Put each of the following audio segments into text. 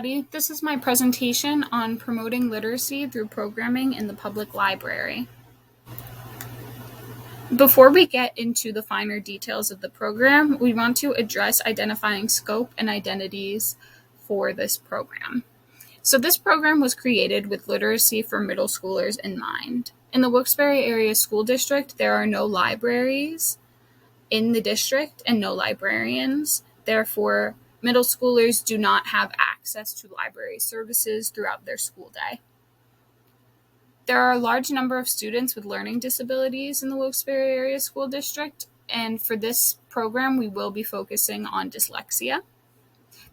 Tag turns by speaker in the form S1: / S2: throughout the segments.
S1: This is my presentation on promoting literacy through programming in the public library. Before we get into the finer details of the program, we want to address identifying scope and identities for this program. So this program was created with literacy for middle schoolers in mind. In the Wilkes-Barre Area School District, there are no libraries in the district and no librarians. Therefore, middle schoolers do not have access to library services throughout their school day. There are a large number of students with learning disabilities in the Wilkes-Barre Area School District, and for this program, we will be focusing on dyslexia.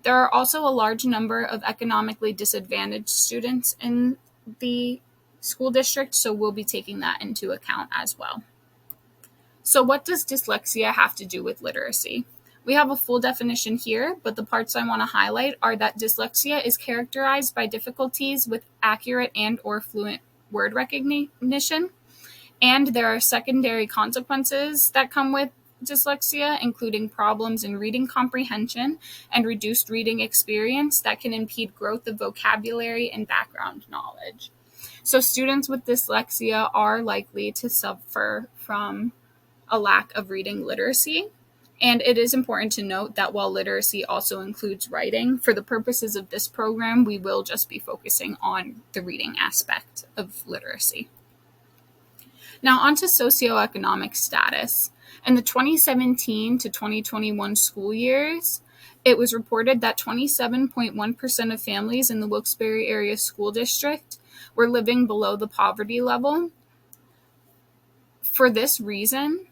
S1: There are also a large number of economically disadvantaged students in the school district, so we'll be taking that into account as well. So what does dyslexia have to do with literacy? We have a full definition here, but the parts I want to highlight are that dyslexia is characterized by difficulties with accurate and or fluent word recognition, and there are secondary consequences that come with dyslexia, including problems in reading comprehension and reduced reading experience that can impede growth of vocabulary and background knowledge. So students with dyslexia are likely to suffer from a lack of reading literacy. And it is important to note that while literacy also includes writing, for the purposes of this program, we will just be focusing on the reading aspect of literacy. Now on to socioeconomic status. In the 2017 to 2021 school years, it was reported that 27.1% of families in the Wilkes-Barre Area School District were living below the poverty level. For this reason,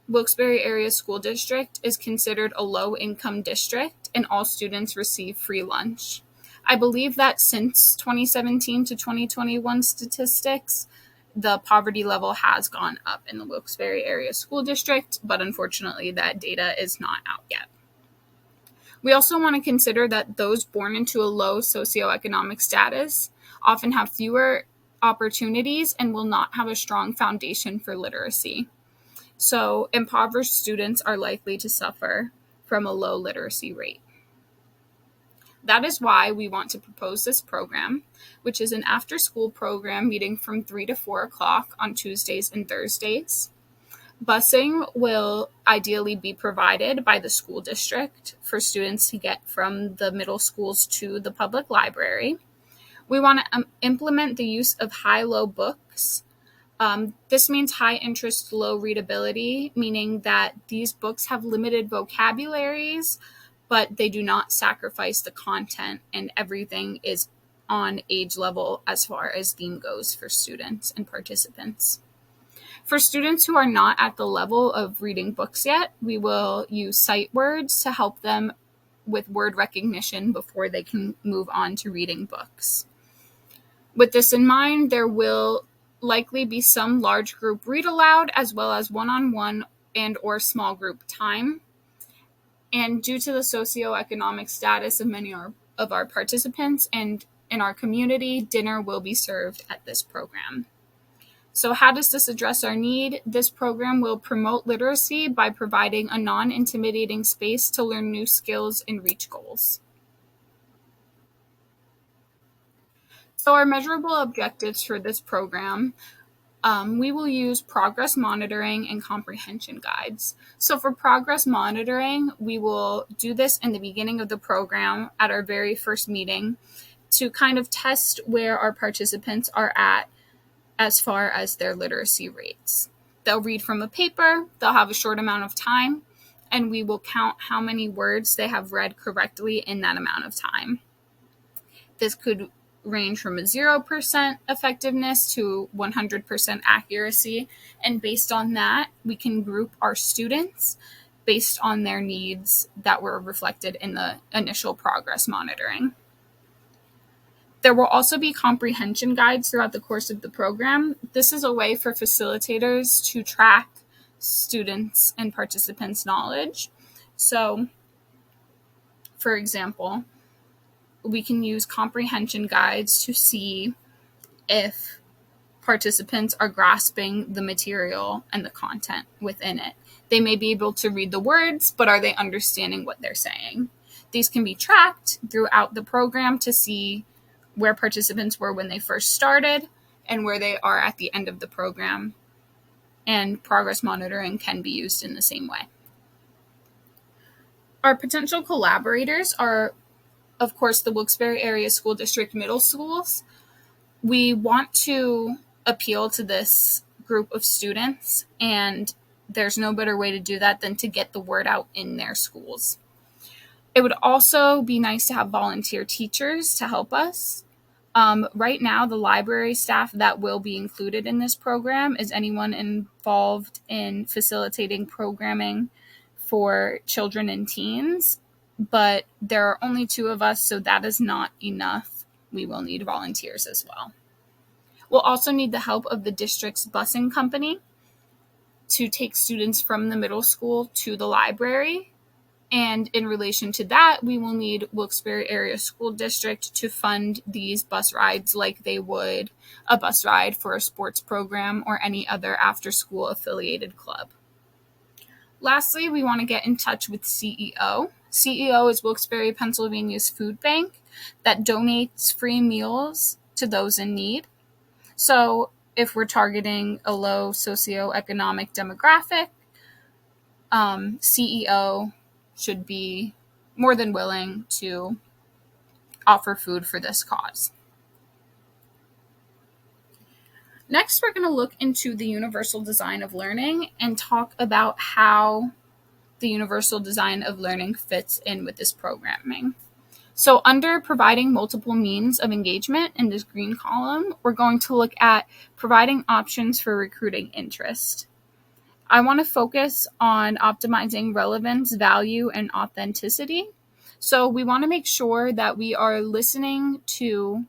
S1: Wilkes-Barre Area School District is considered a low-income district, and all students receive free lunch. I believe that since 2017 to 2021 statistics, the poverty level has gone up in the Wilkes-Barre Area School District, but unfortunately that data is not out yet. We also want to consider that those born into a low socioeconomic status often have fewer opportunities and will not have a strong foundation for literacy. So impoverished students are likely to suffer from a low literacy rate. That is why we want to propose this program, which is an after-school program meeting from 3 to 4 o'clock on Tuesdays and Thursdays. Busing will ideally be provided by the school district for students to get from the middle schools to the public library. We want to implement the use of high-low books. This means high interest, low readability, meaning that these books have limited vocabularies, but they do not sacrifice the content, and everything is on age level as far as theme goes for students and participants. For students who are not at the level of reading books yet, we will use sight words to help them with word recognition before they can move on to reading books. With this in mind, there will likely be some large group read aloud as well as one-on-one and or small group time. And due to the socioeconomic status of many of our participants and in our community, dinner will be served at this program. So how does this address our need? This program will promote literacy by providing a non-intimidating space to learn new skills and reach goals. So our measurable objectives for this program, we will use progress monitoring and comprehension guides. So for progress monitoring, we will do this in the beginning of the program at our very first meeting to kind of test where our participants are at as far as their literacy rates. They'll read from a paper, they'll have a short amount of time, and we will count how many words they have read correctly in that amount of time. This could range from a 0% effectiveness to 100% accuracy. And based on that, we can group our students based on their needs that were reflected in the initial progress monitoring. There will also be comprehension guides throughout the course of the program. This is a way for facilitators to track students and participants' knowledge. So, for example, we can use comprehension guides to see if participants are grasping the material and the content within it. They may be able to read the words, but are they understanding what they're saying? These can be tracked throughout the program to see where participants were when they first started and where they are at the end of the program. And progress monitoring can be used in the same way. Our potential collaborators are, of course, the Wilkes-Barre Area School District middle schools. We want to appeal to this group of students, and there's no better way to do that than to get the word out in their schools. It would also be nice to have volunteer teachers to help us. Right now, the library staff that will be included in this program is anyone involved in facilitating programming for children and teens, but there are only 2 of us, so that is not enough. We will need volunteers as well. We'll also need the help of the district's busing company to take students from the middle school to the library. And in relation to that, we will need Wilkes-Barre Area School District to fund these bus rides like they would a bus ride for a sports program or any other after-school affiliated club. Lastly, we want to get in touch with CEO. CEO is Wilkes-Barre, Pennsylvania's food bank that donates free meals to those in need. So if we're targeting a low socioeconomic demographic, CEO should be more than willing to offer food for this cause. Next, we're going to look into the universal design of learning and talk about how the universal design of learning fits in with this programming. So under providing multiple means of engagement in this green column, we're going to look at providing options for recruiting interest. I want to focus on optimizing relevance, value, and authenticity. So we want to make sure that we are listening to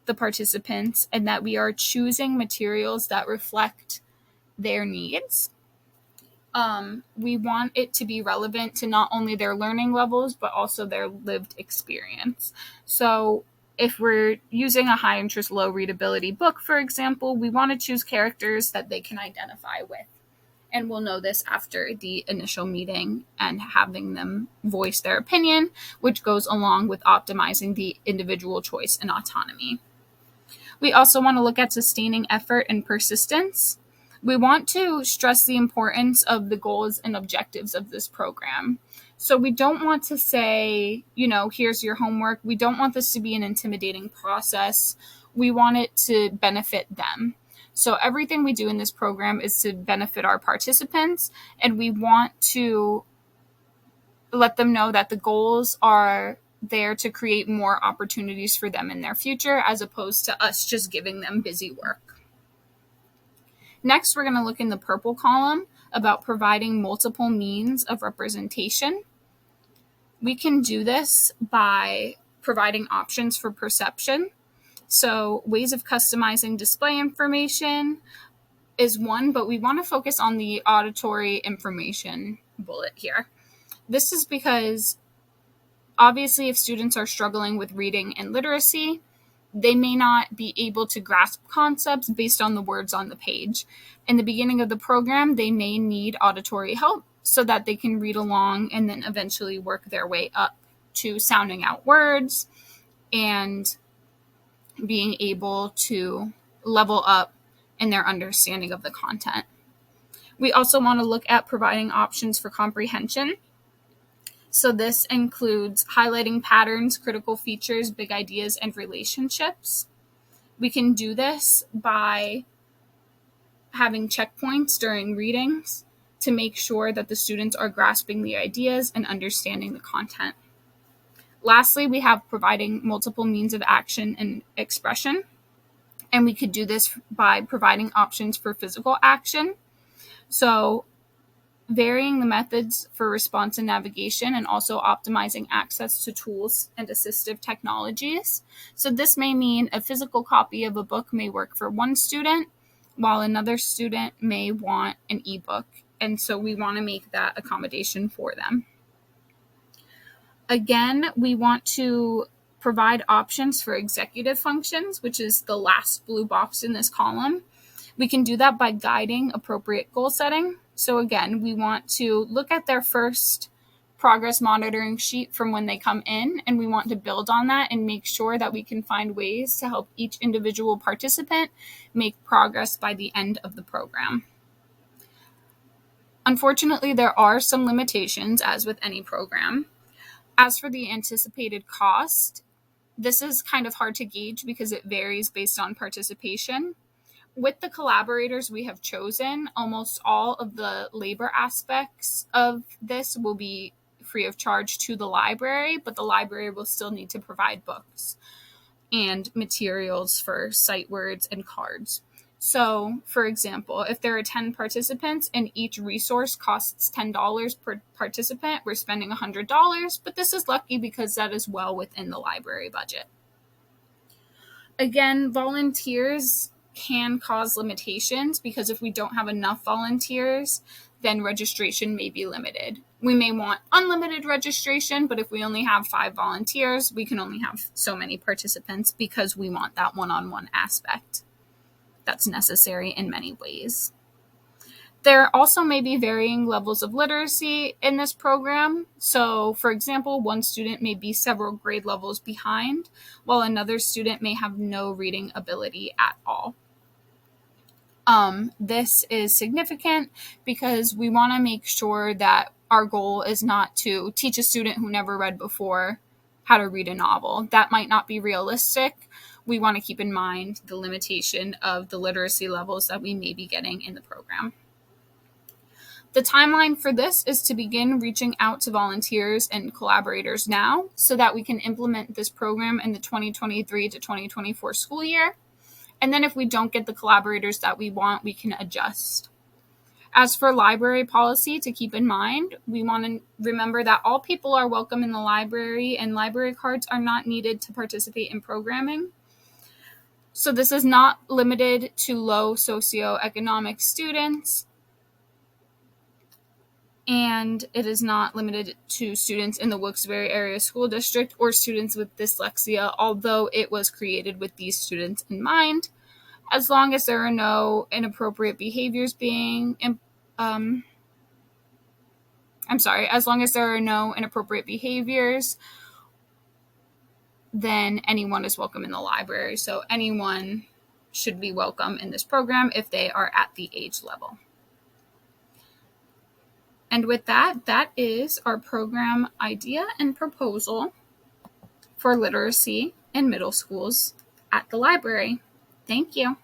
S1: the participants and that we are choosing materials that reflect their needs. We want it to be relevant to not only their learning levels, but also their lived experience. So if we're using a high interest, low readability book, for example, we want to choose characters that they can identify with. And we'll know this after the initial meeting and having them voice their opinion, which goes along with optimizing the individual choice and autonomy. We also want to look at sustaining effort and persistence. We want to stress the importance of the goals and objectives of this program. So we don't want to say, here's your homework. We don't want this to be an intimidating process. We want it to benefit them. So everything we do in this program is to benefit our participants, and we want to let them know that the goals are there to create more opportunities for them in their future, as opposed to us just giving them busy work. Next, we're going to look in the purple column about providing multiple means of representation. We can do this by providing options for perception. So ways of customizing display information is one, but we want to focus on the auditory information bullet here. This is because obviously if students are struggling with reading and literacy, they may not be able to grasp concepts based on the words on the page. In the beginning of the program, they may need auditory help so that they can read along and then eventually work their way up to sounding out words and being able to level up in their understanding of the content. We also want to look at providing options for comprehension. So this includes highlighting patterns, critical features, big ideas, and relationships. We can do this by having checkpoints during readings to make sure that the students are grasping the ideas and understanding the content. Lastly, we have providing multiple means of action and expression. And we could do this by providing options for physical action. So varying the methods for response and navigation, and also optimizing access to tools and assistive technologies. So this may mean a physical copy of a book may work for one student, while another student may want an ebook. And so we want to make that accommodation for them. Again, we want to provide options for executive functions, which is the last blue box in this column. We can do that by guiding appropriate goal setting. So again, we want to look at their first progress monitoring sheet from when they come in, and we want to build on that and make sure that we can find ways to help each individual participant make progress by the end of the program. Unfortunately, there are some limitations, as with any program. As for the anticipated cost, this is kind of hard to gauge because it varies based on participation. With the collaborators we have chosen, almost all of the labor aspects of this will be free of charge to the library, but the library will still need to provide books and materials for sight words and cards. So, for example, if there are 10 participants and each resource costs $10 per participant, we're spending $100, but this is lucky because that is well within the library budget. Again, volunteers can cause limitations because if we don't have enough volunteers, then registration may be limited. We may want unlimited registration, but if we only have 5 volunteers, we can only have so many participants because we want that one-on-one aspect that's necessary in many ways. There also may be varying levels of literacy in this program. So, for example, one student may be several grade levels behind, while another student may have no reading ability at all. This is significant because we want to make sure that our goal is not to teach a student who never read before how to read a novel. That might not be realistic. We want to keep in mind the limitation of the literacy levels that we may be getting in the program. The timeline for this is to begin reaching out to volunteers and collaborators now so that we can implement this program in the 2023 to 2024 school year. And then if we don't get the collaborators that we want, we can adjust. As for library policy to keep in mind, we want to remember that all people are welcome in the library and library cards are not needed to participate in programming. So this is not limited to low socioeconomic students, and it is not limited to students in the Wilkes-Barre Area School District or students with dyslexia, although it was created with these students in mind, as long as there are no inappropriate behaviors as long as there are no inappropriate behaviors, then anyone is welcome in the library. So anyone should be welcome in this program if they are at the age level. And with that, that is our program idea and proposal for literacy in middle schools at the library. Thank you.